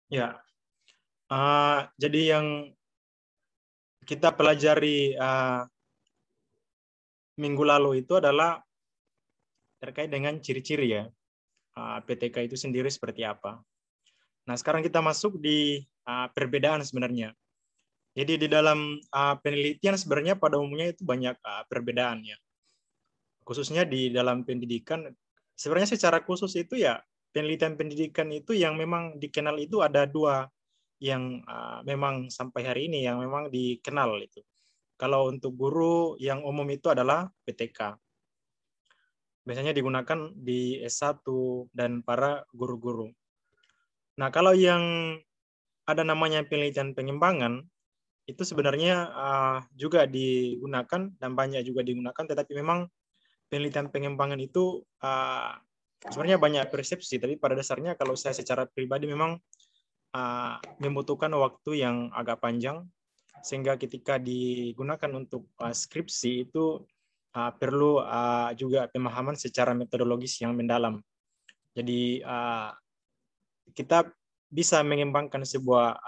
Ya, jadi yang kita pelajari minggu lalu itu adalah terkait dengan ciri-ciri ya, PTK itu sendiri seperti apa. Nah, sekarang kita masuk di perbedaan sebenarnya. Jadi di dalam penelitian sebenarnya pada umumnya itu banyak perbedaan ya. Khususnya di dalam pendidikan, sebenarnya secara khusus itu ya penelitian pendidikan itu yang memang dikenal itu ada dua yang memang sampai hari ini yang memang dikenal itu. Kalau untuk guru yang umum itu adalah PTK. Biasanya digunakan di S1 dan para guru-guru. Nah, kalau yang ada namanya penelitian pengembangan, itu sebenarnya juga digunakan dan banyak juga digunakan, tetapi memang penelitian pengembangan itu sebenarnya banyak persepsi, tapi pada dasarnya kalau saya secara pribadi memang membutuhkan waktu yang agak panjang, sehingga ketika digunakan untuk skripsi itu perlu juga pemahaman secara metodologis yang mendalam. Jadi kita bisa mengembangkan sebuah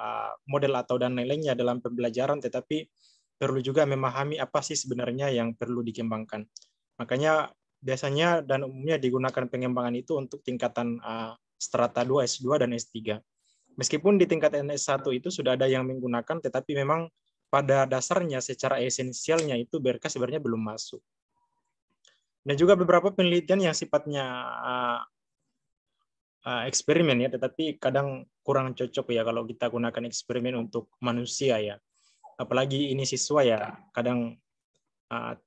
model atau dan lain-lainnya dalam pembelajaran, tetapi perlu juga memahami apa sih sebenarnya yang perlu dikembangkan. Makanya biasanya dan umumnya digunakan pengembangan itu untuk tingkatan strata 2, S2, dan S3. Meskipun di tingkat S1 itu sudah ada yang menggunakan, tetapi memang pada dasarnya secara esensialnya itu BRK sebenarnya belum masuk. Dan juga beberapa penelitian yang sifatnya eksperimen ya, tetapi kadang kurang cocok ya kalau kita gunakan eksperimen untuk manusia ya. Apalagi ini siswa ya, kadang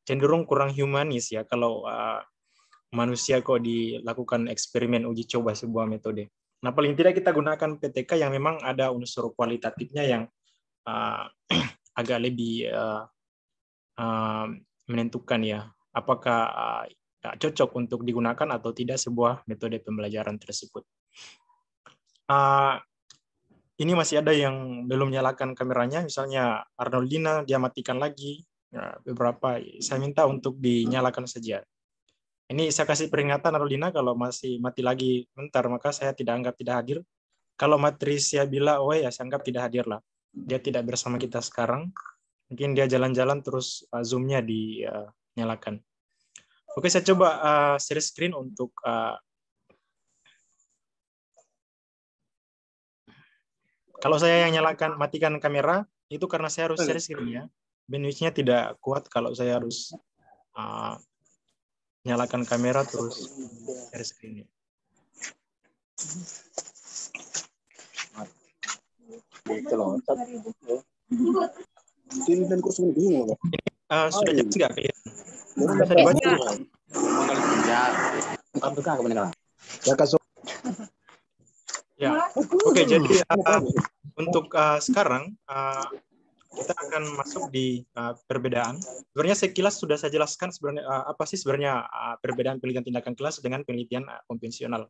cenderung kurang humanis ya kalau manusia kok dilakukan eksperimen uji coba sebuah metode. Nah, paling tidak kita gunakan PTK yang memang ada unsur kualitatifnya yang agak lebih menentukan ya, apakah cocok untuk digunakan atau tidak sebuah metode pembelajaran tersebut. Ini masih ada yang belum nyalakan kameranya, misalnya Arnoldina, dia matikan lagi. Beberapa saya minta untuk dinyalakan saja. Ini saya kasih peringatan Arnoldina, kalau masih mati lagi bentar, maka saya tidak anggap tidak hadir. Kalau Matricia bila, oh ya, saya anggap tidak hadir lah. Dia tidak bersama kita sekarang. Mungkin dia jalan-jalan terus Zoom-nya dinyalakan. Oke, saya coba share screen untuk kalau saya yang nyalakan, matikan kamera, itu karena saya harus share screen ya. Bandwidth-nya tidak kuat kalau saya harus nyalakan kamera terus share screen. Sudah jelas nggak kelihatan? Bisa dibaca? Ya, oke. Jadi untuk sekarang kita akan masuk di perbedaan. Sebenarnya sekilas sudah saya jelaskan sebenarnya apa sih sebenarnya perbedaan penelitian tindakan kelas dengan penelitian konvensional.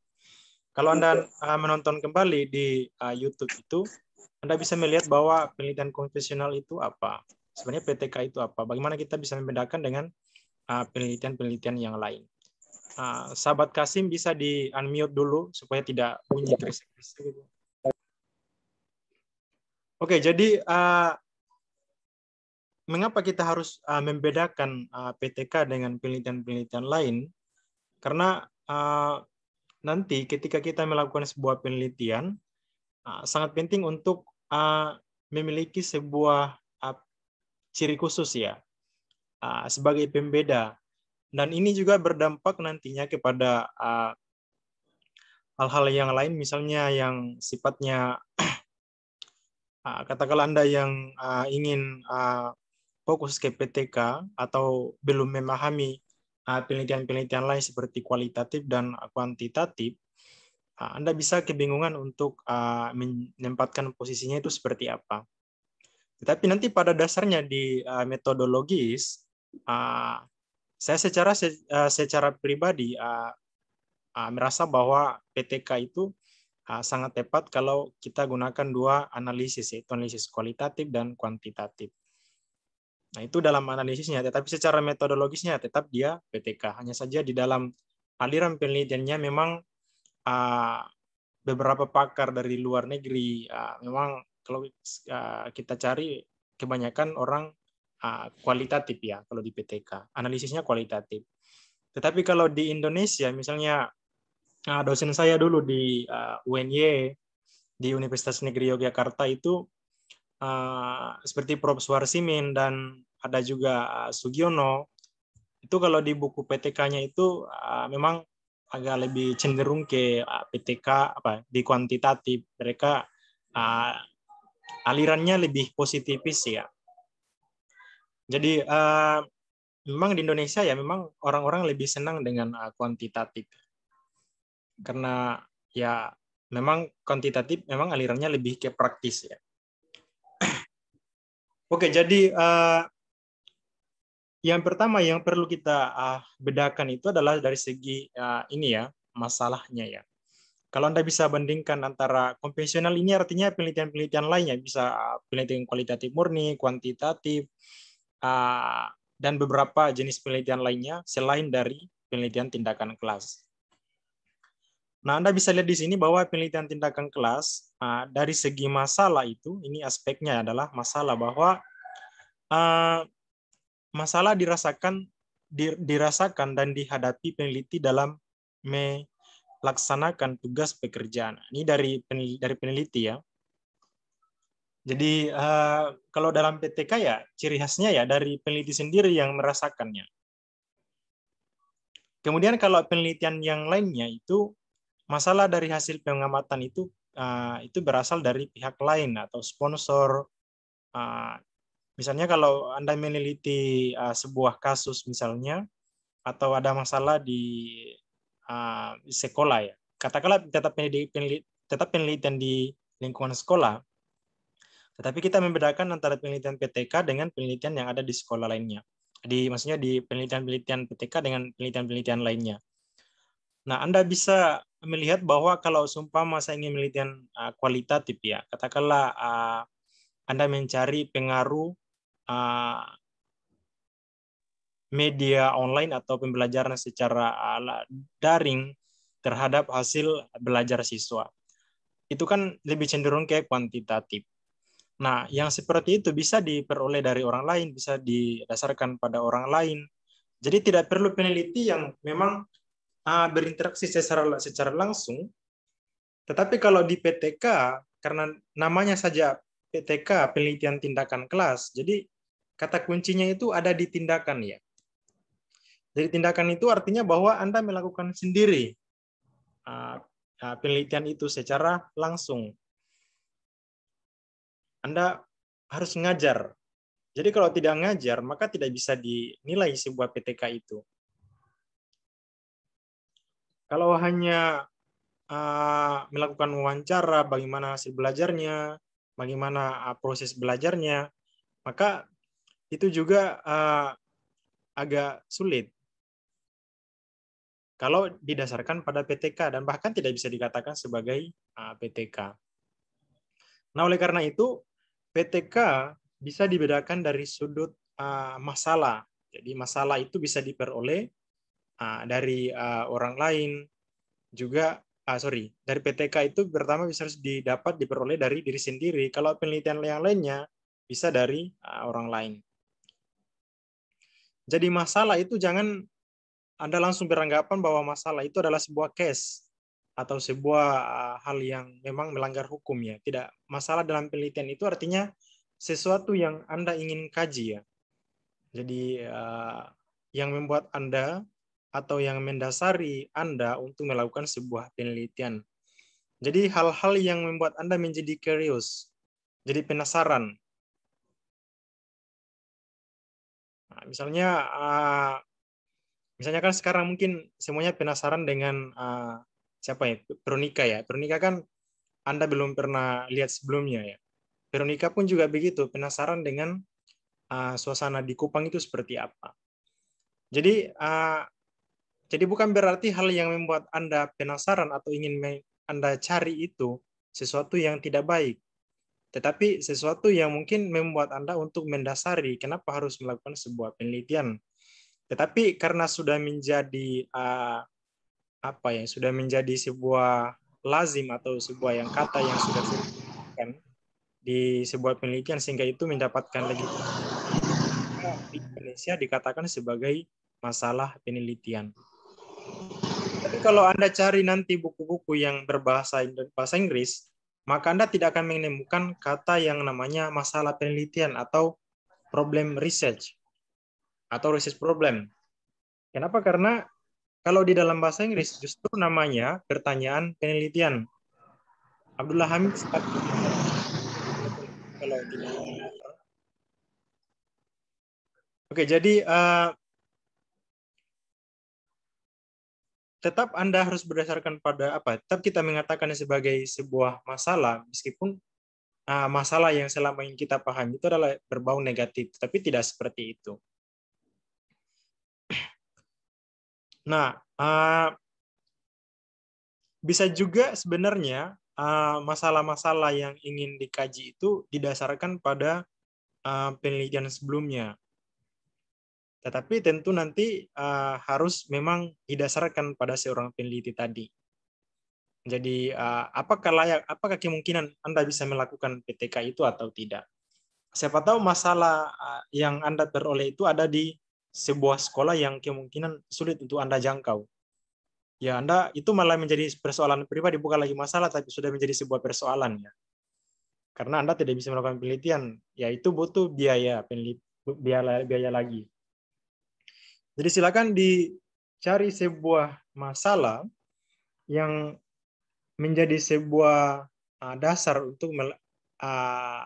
Kalau Anda menonton kembali di YouTube itu, Anda bisa melihat bahwa penelitian konvensional itu apa. Sebenarnya PTK itu apa. Bagaimana kita bisa membedakan dengan penelitian-penelitian yang lain. Sahabat Kasim bisa di-unmute dulu supaya tidak bunyi krisik-krisik. Oke, jadi mengapa kita harus membedakan PTK dengan penelitian-penelitian lain? Karena nanti ketika kita melakukan sebuah penelitian, sangat penting untuk memiliki sebuah ciri khusus ya, sebagai pembeda. Dan ini juga berdampak nantinya kepada hal-hal yang lain, misalnya yang sifatnya, katakanlah Anda yang ingin fokus ke PTK atau belum memahami penelitian-penelitian lain seperti kualitatif dan kuantitatif, Anda bisa kebingungan untuk menempatkan posisinya itu seperti apa. Tetapi nanti pada dasarnya di metodologis, saya secara pribadi merasa bahwa PTK itu sangat tepat kalau kita gunakan dua analisis, yaitu analisis kualitatif dan kuantitatif. Nah, itu dalam analisisnya, tetapi secara metodologisnya tetap dia PTK. Hanya saja di dalam aliran penelitiannya memang beberapa pakar dari luar negeri. Memang kalau kita cari kebanyakan orang kualitatif ya kalau di PTK, analisisnya kualitatif. Tetapi kalau di Indonesia, misalnya dosen saya dulu di UNY, di Universitas Negeri Yogyakarta itu seperti Prof. Suarsimin dan ada juga Sugiono, itu kalau di buku PTK-nya itu memang agak lebih cenderung ke PTK di kuantitatif. Mereka alirannya lebih positifis ya. Jadi memang di Indonesia ya memang orang-orang lebih senang dengan kuantitatif. Karena ya memang kuantitatif memang alirannya lebih ke praktis ya. Oke, jadi yang pertama yang perlu kita bedakan itu adalah dari segi ini ya, masalahnya ya. Kalau Anda bisa bandingkan antara konvensional ini artinya penelitian-penelitian lainnya, bisa penelitian kualitatif murni, kuantitatif, dan beberapa jenis penelitian lainnya selain dari penelitian tindakan kelas. Nah, Anda bisa lihat di sini bahwa penelitian tindakan kelas dari segi masalah itu, ini aspeknya adalah masalah bahwa masalah dirasakan dan dihadapi peneliti dalam melaksanakan tugas pekerjaan. Ini dari peneliti ya. Jadi kalau dalam PTK ya ciri khasnya ya dari peneliti sendiri yang merasakannya. Kemudian kalau penelitian yang lainnya itu masalah dari hasil pengamatan itu berasal dari pihak lain atau sponsor. Misalnya kalau Anda meneliti sebuah kasus misalnya, atau ada masalah di sekolah ya, katakanlah tetap penelitian di lingkungan sekolah, tetapi kita membedakan antara penelitian PTK dengan penelitian yang ada di sekolah lainnya. Maksudnya di penelitian-penelitian PTK dengan penelitian-penelitian lainnya. Nah, Anda bisa melihat bahwa kalau seumpama saya ingin penelitian kualitatif ya, katakanlah Anda mencari pengaruh media online atau pembelajaran secara daring terhadap hasil belajar siswa. Itu kan lebih cenderung ke kuantitatif. Nah, yang seperti itu bisa diperoleh dari orang lain, bisa didasarkan pada orang lain. Jadi tidak perlu peneliti yang memang berinteraksi secara langsung. Tetapi kalau di PTK, karena namanya saja PTK, penelitian tindakan kelas, jadi kata kuncinya itu ada di tindakan ya. Jadi tindakan itu artinya bahwa Anda melakukan sendiri penelitian itu secara langsung. Anda harus ngajar. Jadi kalau tidak ngajar, maka tidak bisa dinilai sebuah PTK itu. Kalau hanya melakukan wawancara, bagaimana hasil belajarnya, bagaimana proses belajarnya, maka itu juga agak sulit kalau didasarkan pada PTK dan bahkan tidak bisa dikatakan sebagai PTK. Nah, oleh karena itu PTK bisa dibedakan dari sudut masalah. Jadi masalah itu bisa diperoleh dari orang lain juga. Dari PTK itu pertama bisa diperoleh dari diri sendiri. Kalau penelitian yang lainnya bisa dari orang lain. Jadi masalah itu jangan Anda langsung beranggapan bahwa masalah itu adalah sebuah case atau sebuah hal yang memang melanggar hukum ya. Tidak, masalah dalam penelitian itu artinya sesuatu yang Anda ingin kaji ya. Jadi yang membuat Anda atau yang mendasari Anda untuk melakukan sebuah penelitian. Jadi hal-hal yang membuat Anda menjadi curious, jadi penasaran. Nah, misalnya kan sekarang mungkin semuanya penasaran dengan siapa ya, Veronica ya. Veronica kan Anda belum pernah lihat sebelumnya ya. Veronica pun juga begitu, penasaran dengan suasana di Kupang itu seperti apa. Jadi bukan berarti hal yang membuat Anda penasaran atau ingin Anda cari itu sesuatu yang tidak baik. Tetapi sesuatu yang mungkin membuat Anda untuk mendasari kenapa harus melakukan sebuah penelitian. Tetapi karena sudah menjadi sudah menjadi sebuah lazim atau sebuah yang kata yang sudah disebutkan di sebuah penelitian sehingga itu mendapatkan legitimasi di Indonesia dikatakan sebagai masalah penelitian. Tapi kalau Anda cari nanti buku-buku yang berbahasa bahasa Inggris, maka Anda tidak akan menemukan kata yang namanya masalah penelitian atau problem research atau research problem. Kenapa? Karena kalau di dalam bahasa Inggris justru namanya pertanyaan penelitian. Abdullah Hamid kalau tidak. Oke, jadi tetap Anda harus berdasarkan pada apa? Tetap kita mengatakan sebagai sebuah masalah, meskipun masalah yang selama ini kita pahami itu adalah berbau negatif, tapi tidak seperti itu. Nah, bisa juga sebenarnya masalah-masalah yang ingin dikaji itu didasarkan pada penelitian sebelumnya. Tetapi tentu nanti harus memang didasarkan pada seorang peneliti tadi. Jadi apakah kemungkinan Anda bisa melakukan PTK itu atau tidak? Siapa tahu masalah yang Anda peroleh itu ada di sebuah sekolah yang kemungkinan sulit untuk Anda jangkau. Ya, Anda itu malah menjadi persoalan pribadi, bukan lagi masalah, tapi sudah menjadi sebuah persoalan ya. Karena Anda tidak bisa melakukan penelitian, ya itu butuh biaya lagi. Jadi silakan dicari sebuah masalah yang menjadi sebuah dasar untuk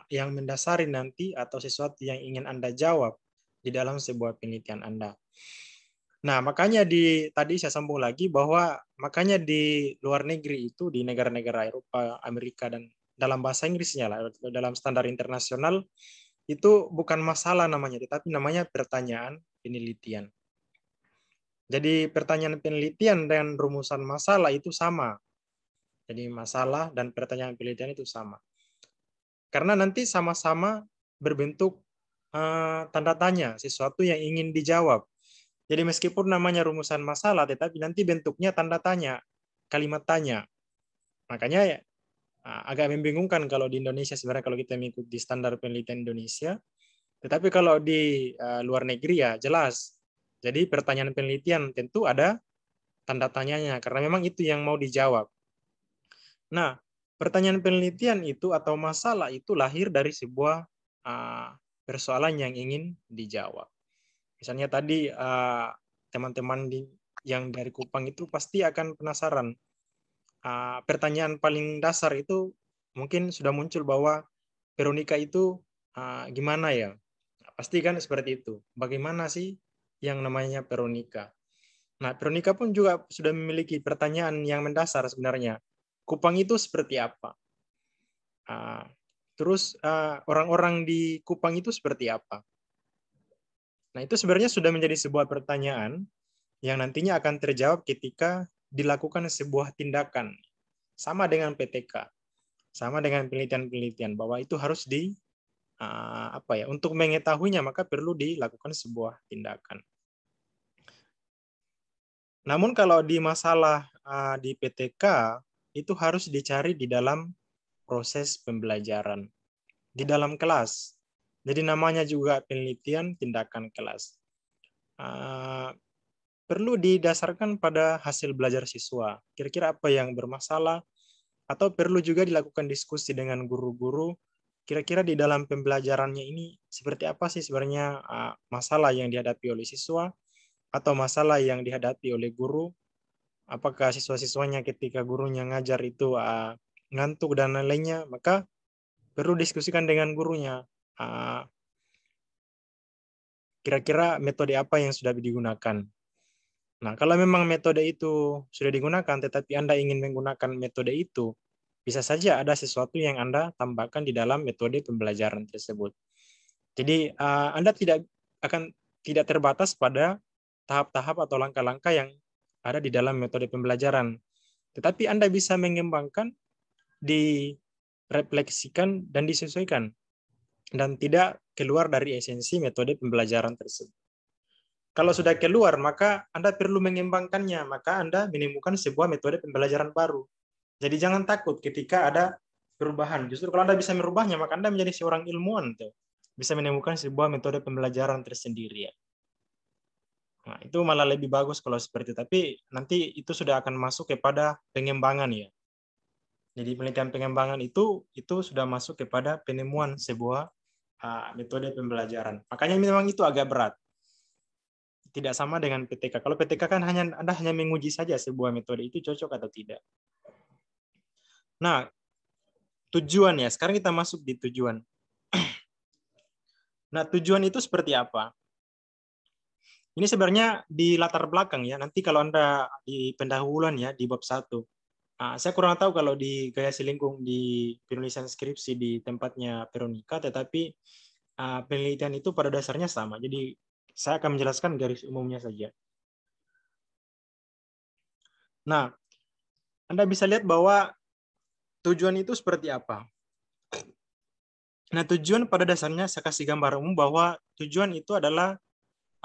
yang mendasari nanti atau sesuatu yang ingin Anda jawab di dalam sebuah penelitian Anda. Nah, makanya tadi saya sambung lagi bahwa makanya di luar negeri itu, di negara-negara Eropa, Amerika, dan dalam bahasa Inggrisnya lah, dalam standar internasional, itu bukan masalah namanya, tetapi namanya pertanyaan penelitian. Jadi pertanyaan penelitian dan rumusan masalah itu sama. Jadi masalah dan pertanyaan penelitian itu sama. Karena nanti sama-sama berbentuk tanda tanya, sesuatu yang ingin dijawab. Jadi meskipun namanya rumusan masalah, tetapi nanti bentuknya tanda tanya, kalimat tanya. Makanya agak membingungkan kalau di Indonesia sebenarnya kalau kita mengikuti standar penelitian Indonesia. Tetapi kalau di luar negeri ya jelas. Jadi pertanyaan penelitian tentu ada tanda tanyanya, karena memang itu yang mau dijawab. Nah, pertanyaan penelitian itu atau masalah itu lahir dari sebuah persoalan yang ingin dijawab. Misalnya tadi teman-teman yang dari Kupang itu pasti akan penasaran. Pertanyaan paling dasar itu mungkin sudah muncul bahwa Veronica itu gimana ya? Pasti kan seperti itu. Bagaimana sih yang namanya Veronica? Nah, Veronica pun juga sudah memiliki pertanyaan yang mendasar sebenarnya. Kupang itu seperti apa? Terus orang-orang di Kupang itu seperti apa? Nah, itu sebenarnya sudah menjadi sebuah pertanyaan yang nantinya akan terjawab ketika dilakukan sebuah tindakan. Sama dengan PTK, sama dengan penelitian-penelitian, bahwa itu harus untuk mengetahuinya maka perlu dilakukan sebuah tindakan. Namun kalau di masalah di PTK, itu harus dicari di dalam proses pembelajaran, di dalam kelas. Jadi namanya juga penelitian tindakan kelas. Perlu didasarkan pada hasil belajar siswa. Kira-kira apa yang bermasalah, atau perlu juga dilakukan diskusi dengan guru-guru. Kira-kira di dalam pembelajarannya ini seperti apa sih sebenarnya masalah yang dihadapi oleh siswa, atau masalah yang dihadapi oleh guru. Apakah siswa-siswanya ketika gurunya ngajar itu ngantuk dan lain-lainnya, maka perlu diskusikan dengan gurunya. Kira-kira metode apa yang sudah digunakan. Nah, kalau memang metode itu sudah digunakan, tetapi Anda ingin menggunakan metode itu, bisa saja ada sesuatu yang Anda tambahkan di dalam metode pembelajaran tersebut. Jadi, Anda tidak terbatas pada tahap-tahap atau langkah-langkah yang ada di dalam metode pembelajaran. Tetapi Anda bisa mengembangkan, direfleksikan, dan disesuaikan. Dan tidak keluar dari esensi metode pembelajaran tersebut. Kalau sudah keluar, maka Anda perlu mengembangkannya. Maka Anda menemukan sebuah metode pembelajaran baru. Jadi jangan takut ketika ada perubahan. Justru kalau Anda bisa merubahnya, maka Anda menjadi seorang ilmuwan tuh. Bisa menemukan sebuah metode pembelajaran tersendiri ya. Nah, itu malah lebih bagus kalau seperti itu. Tapi nanti itu sudah akan masuk kepada pengembangan ya. Jadi penelitian pengembangan itu sudah masuk kepada penemuan sebuah metode pembelajaran. Makanya memang itu agak berat. Tidak sama dengan PTK. Kalau PTK kan Anda hanya menguji saja sebuah metode itu cocok atau tidak. Nah, tujuan ya. Sekarang kita masuk di tujuan. Nah, tujuan itu seperti apa? Ini sebenarnya di latar belakang ya. Nanti kalau Anda di pendahuluan ya di bab 1. Saya kurang tahu kalau di Gaya Selingkung di penulisan skripsi di tempatnya Veronica, tetapi penelitian itu pada dasarnya sama. Jadi saya akan menjelaskan garis umumnya saja. Nah, Anda bisa lihat bahwa tujuan itu seperti apa. Nah, tujuan pada dasarnya saya kasih gambar umum bahwa tujuan itu adalah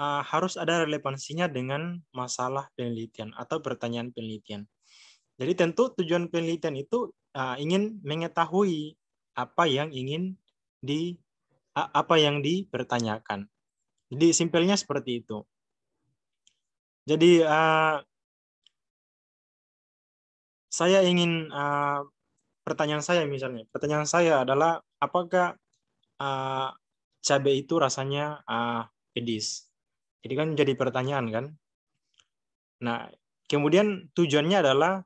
harus ada relevansinya dengan masalah penelitian atau pertanyaan penelitian. Jadi tentu tujuan penelitian itu ingin mengetahui apa yang dipertanyakan. Jadi simpelnya seperti itu. Jadi saya ingin pertanyaan saya adalah apakah cabai itu rasanya pedis? Jadi kan jadi pertanyaan kan. Nah, kemudian tujuannya adalah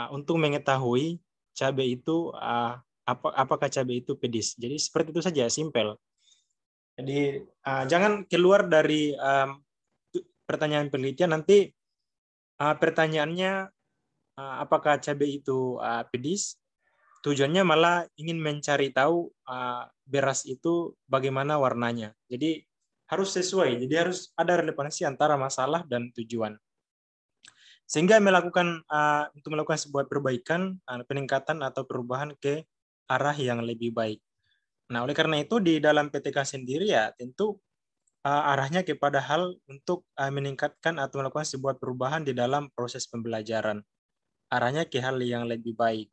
untuk mengetahui cabai itu apakah cabai itu pedis. Jadi seperti itu saja, simpel. Jadi jangan keluar dari pertanyaan penelitian, nanti pertanyaannya apakah cabai itu pedis. Tujuannya malah ingin mencari tahu beras itu bagaimana warnanya. Jadi harus sesuai. Jadi harus ada relevansi antara masalah dan tujuan. Sehingga untuk melakukan sebuah perbaikan, peningkatan atau perubahan ke arah yang lebih baik. Nah, oleh karena itu di dalam PTK sendiri ya tentu arahnya kepada hal untuk meningkatkan atau melakukan sebuah perubahan di dalam proses pembelajaran. Arahnya ke hal yang lebih baik.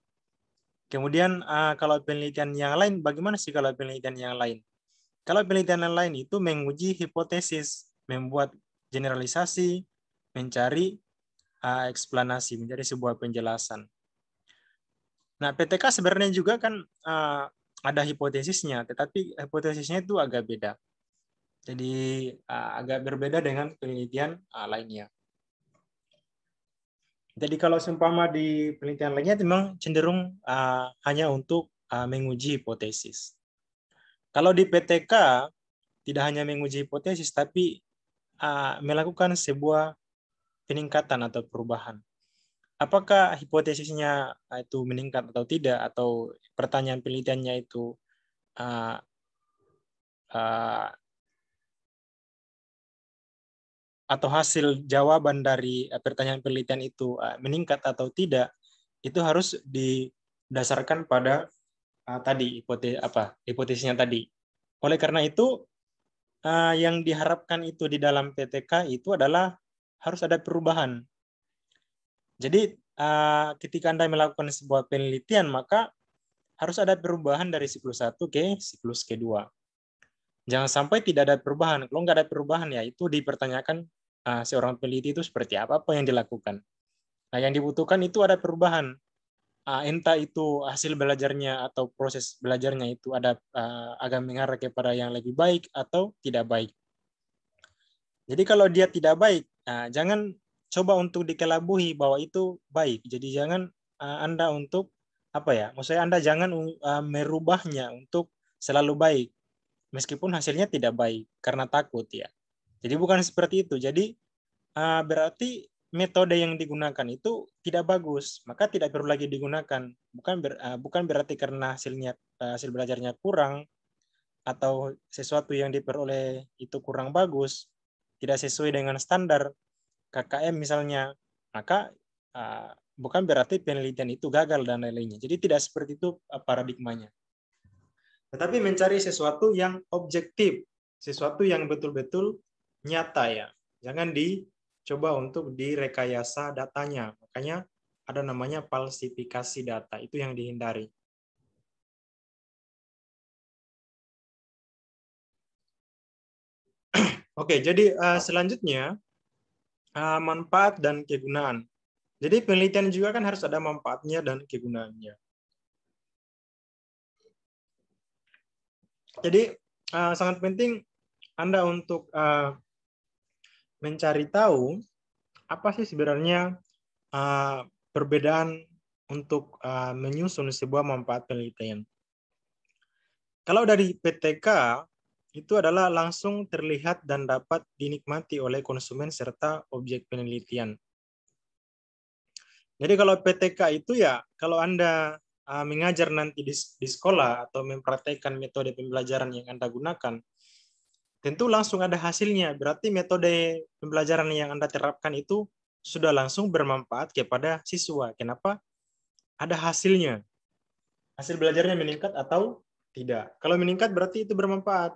Kemudian kalau penelitian yang lain, bagaimana sih kalau penelitian yang lain? Kalau penelitian yang lain itu menguji hipotesis, membuat generalisasi, mencari eksplanasi, menjadi sebuah penjelasan. Nah, PTK sebenarnya juga kan ada hipotesisnya, tetapi hipotesisnya itu agak beda. Jadi agak berbeda dengan penelitian lainnya. Jadi kalau seumpama di penelitian lainnya memang cenderung hanya untuk menguji hipotesis. Kalau di PTK tidak hanya menguji hipotesis, tapi melakukan sebuah peningkatan atau perubahan. Apakah hipotesisnya itu meningkat atau tidak, atau pertanyaan penelitiannya itu atau hasil jawaban dari pertanyaan penelitian itu meningkat atau tidak, itu harus didasarkan pada hipotesisnya tadi. Oleh karena itu, yang diharapkan itu di dalam PTK itu adalah harus ada perubahan. Jadi ketika Anda melakukan sebuah penelitian, maka harus ada perubahan dari siklus 1 ke siklus kedua. Jangan sampai tidak ada perubahan. Kalau nggak ada perubahan, ya itu dipertanyakan seorang peneliti itu seperti apa yang dilakukan. Nah, yang dibutuhkan itu ada perubahan. Entah itu hasil belajarnya atau proses belajarnya itu ada agak mengarah kepada yang lebih baik atau tidak baik. Jadi kalau dia tidak baik, jangan coba untuk dikelabuhi bahwa itu baik. Jadi jangan Anda untuk maksudnya Anda jangan merubahnya untuk selalu baik, meskipun hasilnya tidak baik karena takut ya. Jadi bukan seperti itu. Jadi berarti metode yang digunakan itu tidak bagus, maka tidak perlu lagi digunakan. Bukan berarti karena hasil belajarnya kurang atau sesuatu yang diperoleh itu kurang bagus, tidak sesuai dengan standar KKM misalnya, maka bukan berarti penelitian itu gagal dan lain-lainnya. Jadi tidak seperti itu paradigmanya. Tetapi mencari sesuatu yang objektif, sesuatu yang betul-betul nyata ya. Jangan dicoba untuk direkayasa datanya. Makanya ada namanya falsifikasi data, itu yang dihindari. Oke, jadi selanjutnya manfaat dan kegunaan. Jadi penelitian juga kan harus ada manfaatnya dan kegunaannya. Jadi sangat penting Anda untuk mencari tahu apa sih sebenarnya perbedaan untuk menyusun sebuah manfaat penelitian. Kalau dari PTK, itu adalah langsung terlihat dan dapat dinikmati oleh konsumen serta objek penelitian. Jadi kalau PTK itu ya, kalau Anda mengajar nanti di sekolah atau mempraktekkan metode pembelajaran yang Anda gunakan, tentu langsung ada hasilnya. Berarti metode pembelajaran yang Anda terapkan itu sudah langsung bermanfaat kepada siswa. Kenapa? Ada hasilnya. Hasil belajarnya meningkat atau tidak. Kalau meningkat berarti itu bermanfaat.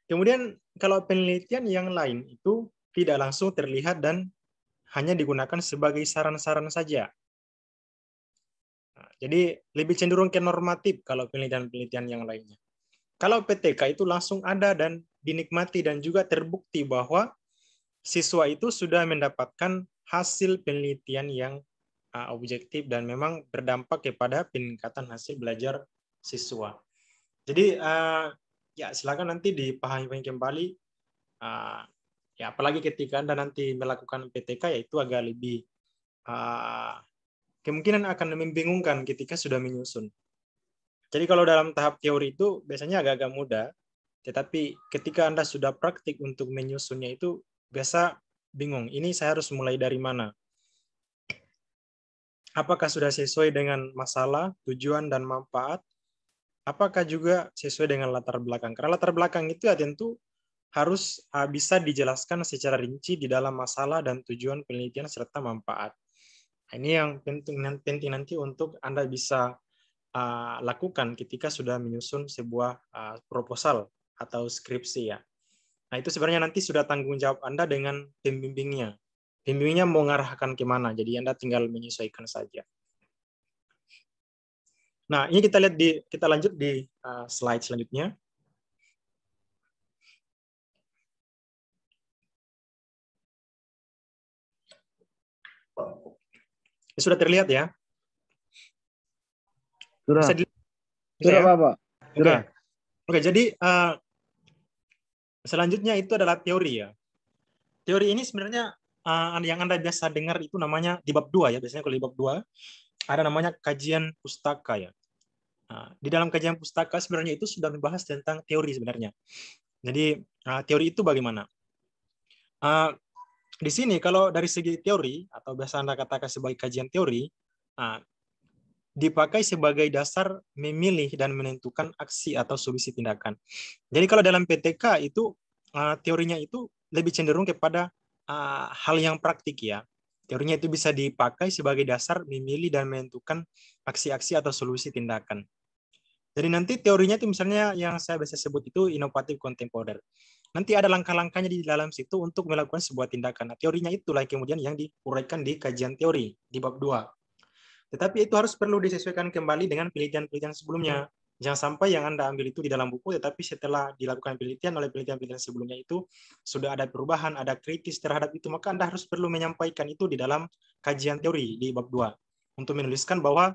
Kemudian kalau penelitian yang lain itu tidak langsung terlihat dan hanya digunakan sebagai saran-saran saja. Nah, jadi lebih cenderung ke normatif kalau penelitian-penelitian yang lainnya. Kalau PTK itu langsung ada dan dinikmati dan juga terbukti bahwa siswa itu sudah mendapatkan hasil penelitian yang objektif dan memang berdampak kepada peningkatan hasil belajar siswa. Jadi ya silakan nanti dipahami kembali. Ya apalagi ketika Anda nanti melakukan PTK, ya itu agak lebih kemungkinan akan membingungkan ketika sudah menyusun. Jadi kalau dalam tahap teori itu biasanya agak-agak mudah, tetapi ketika Anda sudah praktik untuk menyusunnya itu biasa bingung. Ini saya harus mulai dari mana? Apakah sudah sesuai dengan masalah, tujuan, dan manfaat? Apakah juga sesuai dengan latar belakang? Karena latar belakang itu ya tentu harus bisa dijelaskan secara rinci di dalam masalah dan tujuan penelitian serta manfaat. Ini yang penting nanti untuk Anda bisa lakukan ketika sudah menyusun sebuah proposal atau skripsi ya. Nah itu sebenarnya nanti sudah tanggung jawab Anda dengan pembimbingnya. Pembimbingnya mau mengarahkan kemana, jadi Anda tinggal menyesuaikan saja. Nah, ini kita lanjut di slide selanjutnya. Sudah terlihat ya? Sudah. Bisa ya? Pak. Sudah. Oke, jadi selanjutnya itu adalah teori ya. Teori ini sebenarnya yang Anda biasa dengar itu namanya di bab 2 ya. Biasanya kalau di bab 2 ada namanya kajian pustaka ya. Di dalam kajian pustaka sebenarnya itu sudah membahas tentang teori sebenarnya. Jadi teori itu bagaimana? Di sini kalau dari segi teori atau biasa Anda katakan sebagai kajian teori, dipakai sebagai dasar memilih dan menentukan aksi atau solusi tindakan. Jadi kalau dalam PTK itu teorinya itu lebih cenderung kepada hal yang praktik ya. Teorinya itu bisa dipakai sebagai dasar memilih dan menentukan aksi-aksi atau solusi tindakan. Jadi nanti teorinya itu misalnya yang saya bisa sebut itu inovatif kontemporer. Nanti ada langkah-langkahnya di dalam situ untuk melakukan sebuah tindakan. Nah, teorinya itulah kemudian yang diuraikan di kajian teori di bab 2. Tetapi itu harus perlu disesuaikan kembali dengan penelitian-penelitian sebelumnya. Jangan sampai yang Anda ambil itu di dalam buku, tetapi setelah dilakukan penelitian oleh penelitian-penelitian sebelumnya itu sudah ada perubahan, ada kritis terhadap itu, maka Anda harus perlu menyampaikan itu di dalam kajian teori di bab 2 untuk menuliskan bahwa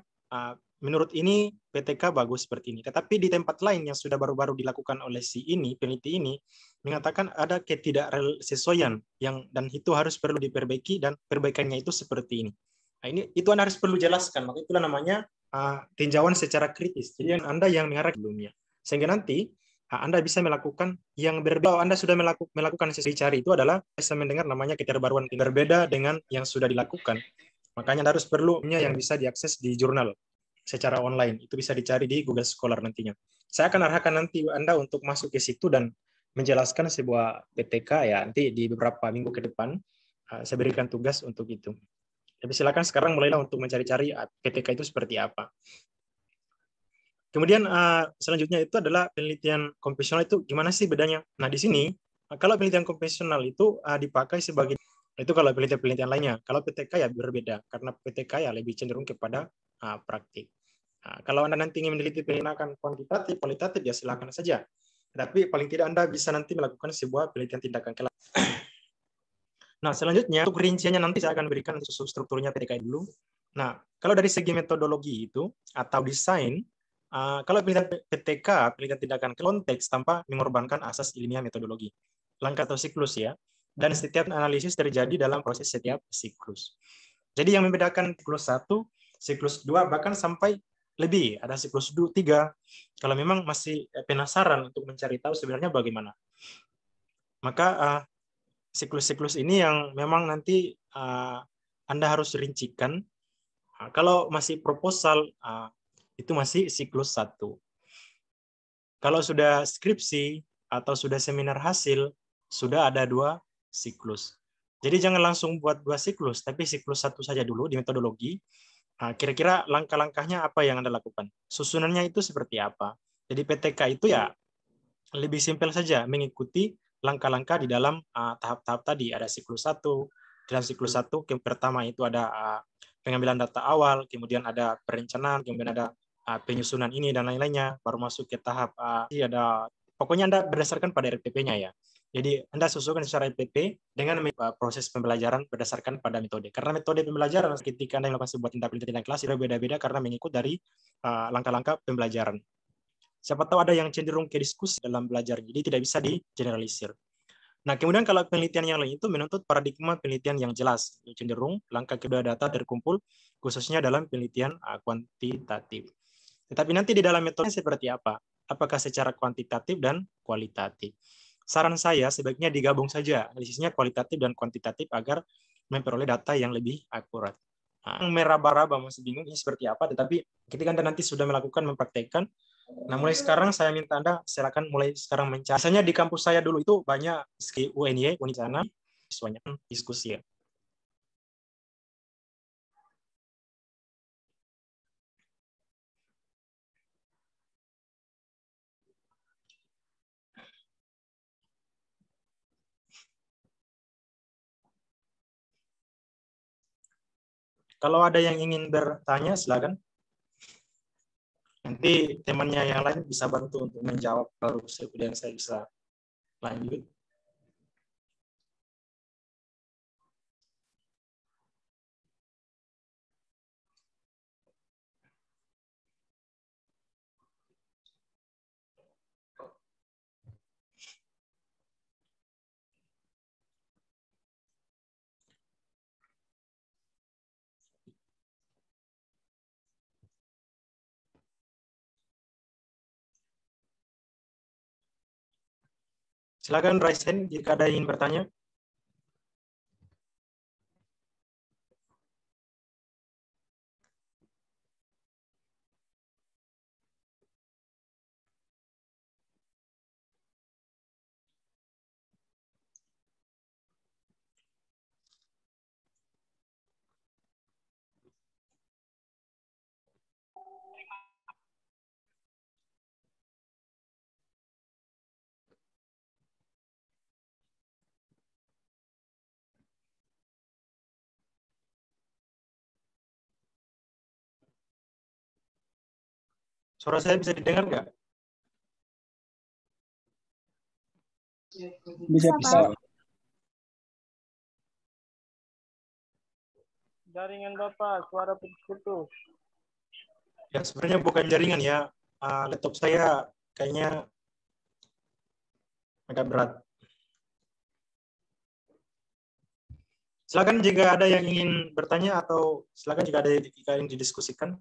menurut ini PTK bagus seperti ini. Tetapi di tempat lain yang sudah baru-baru dilakukan oleh si ini, peneliti ini, mengatakan ada ketidaksesuaian dan itu harus perlu diperbaiki dan perbaikannya itu seperti ini. Nah, itu Anda harus perlu jelaskan, maka itulah namanya tinjauan secara kritis. Jadi Anda yang mengarah sebelumnya. Sehingga nanti Anda bisa melakukan yang berbeda. Anda sudah melakukan sesuatu cari itu adalah bisa mendengar namanya keterbaruan berbeda dengan yang sudah dilakukan. Makanya Anda harus perlunya yang bisa diakses di jurnal secara online. Itu bisa dicari di Google Scholar nantinya. Saya akan arahkan nanti Anda untuk masuk ke situ dan menjelaskan sebuah PTK ya nanti di beberapa minggu ke depan. Saya berikan tugas untuk itu. Tapi silakan sekarang mulailah untuk mencari-cari PTK itu seperti apa. Kemudian selanjutnya itu adalah penelitian konvensional itu gimana sih bedanya? Nah di sini kalau penelitian konvensional itu dipakai sebagai Itu kalau penelitian-penelitian lainnya. Kalau PTK ya berbeda, karena PTK ya lebih cenderung kepada praktik. Kalau Anda nanti ingin meneliti tindakan kuantitatif, kualitatif, ya silakan saja. Tapi paling tidak Anda bisa nanti melakukan sebuah penelitian tindakan kelas. Nah, selanjutnya, untuk rinciannya nanti saya akan berikan strukturnya PTK dulu. Nah, kalau dari segi metodologi itu, atau desain, kalau penelitian PTK, penelitian tindakan konteks tanpa mengorbankan asas ilmiah metodologi. Langkah atau siklus ya. Dan setiap analisis terjadi dalam proses setiap siklus. Jadi yang membedakan siklus 1, siklus 2, bahkan sampai lebih. Ada siklus 3. Kalau memang masih penasaran untuk mencari tahu sebenarnya bagaimana. Maka siklus-siklus ini yang memang nanti Anda harus rincikan. Kalau masih proposal, itu masih siklus 1. Kalau sudah skripsi atau sudah seminar hasil, sudah ada 2 siklus. Jadi jangan langsung buat 2 siklus, tapi siklus 1 saja dulu di metodologi. Kira-kira langkah-langkahnya apa yang Anda lakukan? Susunannya itu seperti apa? Jadi PTK itu ya lebih simpel saja, mengikuti langkah-langkah di dalam tahap-tahap tadi. Ada siklus 1. Dalam siklus 1, yang pertama itu ada pengambilan data awal, kemudian ada perencanaan, kemudian ada penyusunan ini dan lain-lainnya, baru masuk ke tahap pokoknya Anda berdasarkan pada RPP-nya ya. Jadi Anda susulkan secara RPP dengan proses pembelajaran berdasarkan pada metode. Karena metode pembelajaran ketika Anda melakukan sebuah tindak penelitian kelas itu beda-beda karena mengikut dari langkah-langkah pembelajaran. Siapa tahu ada yang cenderung ke diskusi dalam belajar, jadi tidak bisa digeneralisir. Nah, kemudian kalau penelitian yang lain itu menuntut paradigma penelitian yang jelas, cenderung langkah kedua data terkumpul, khususnya dalam penelitian kuantitatif. Tetapi nanti di dalam metode seperti apa? Apakah secara kuantitatif dan kualitatif? Saran saya sebaiknya digabung saja, analisisnya kualitatif dan kuantitatif agar memperoleh data yang lebih akurat. Meraba-raba masih bingung ini seperti apa, tetapi ketika Anda nanti sudah melakukan mempraktekkan, nah mulai sekarang saya minta Anda silakan mulai sekarang mencari. Biasanya di kampus saya dulu itu banyak UNY, Unisana, siswanya diskusi ya. Kalau ada yang ingin bertanya, silakan. Nanti temannya yang lain bisa bantu untuk menjawab, baru kemudian saya bisa lanjut. Silakan raise hand jika ada yang ingin bertanya. Suara saya bisa didengar nggak? Bisa. Jaringan Bapak, suara putus-putus. Ya, sebenarnya bukan jaringan ya. Laptop saya kayaknya agak berat. Silakan jika ada yang ingin bertanya atau silakan jika ada yang didiskusikan.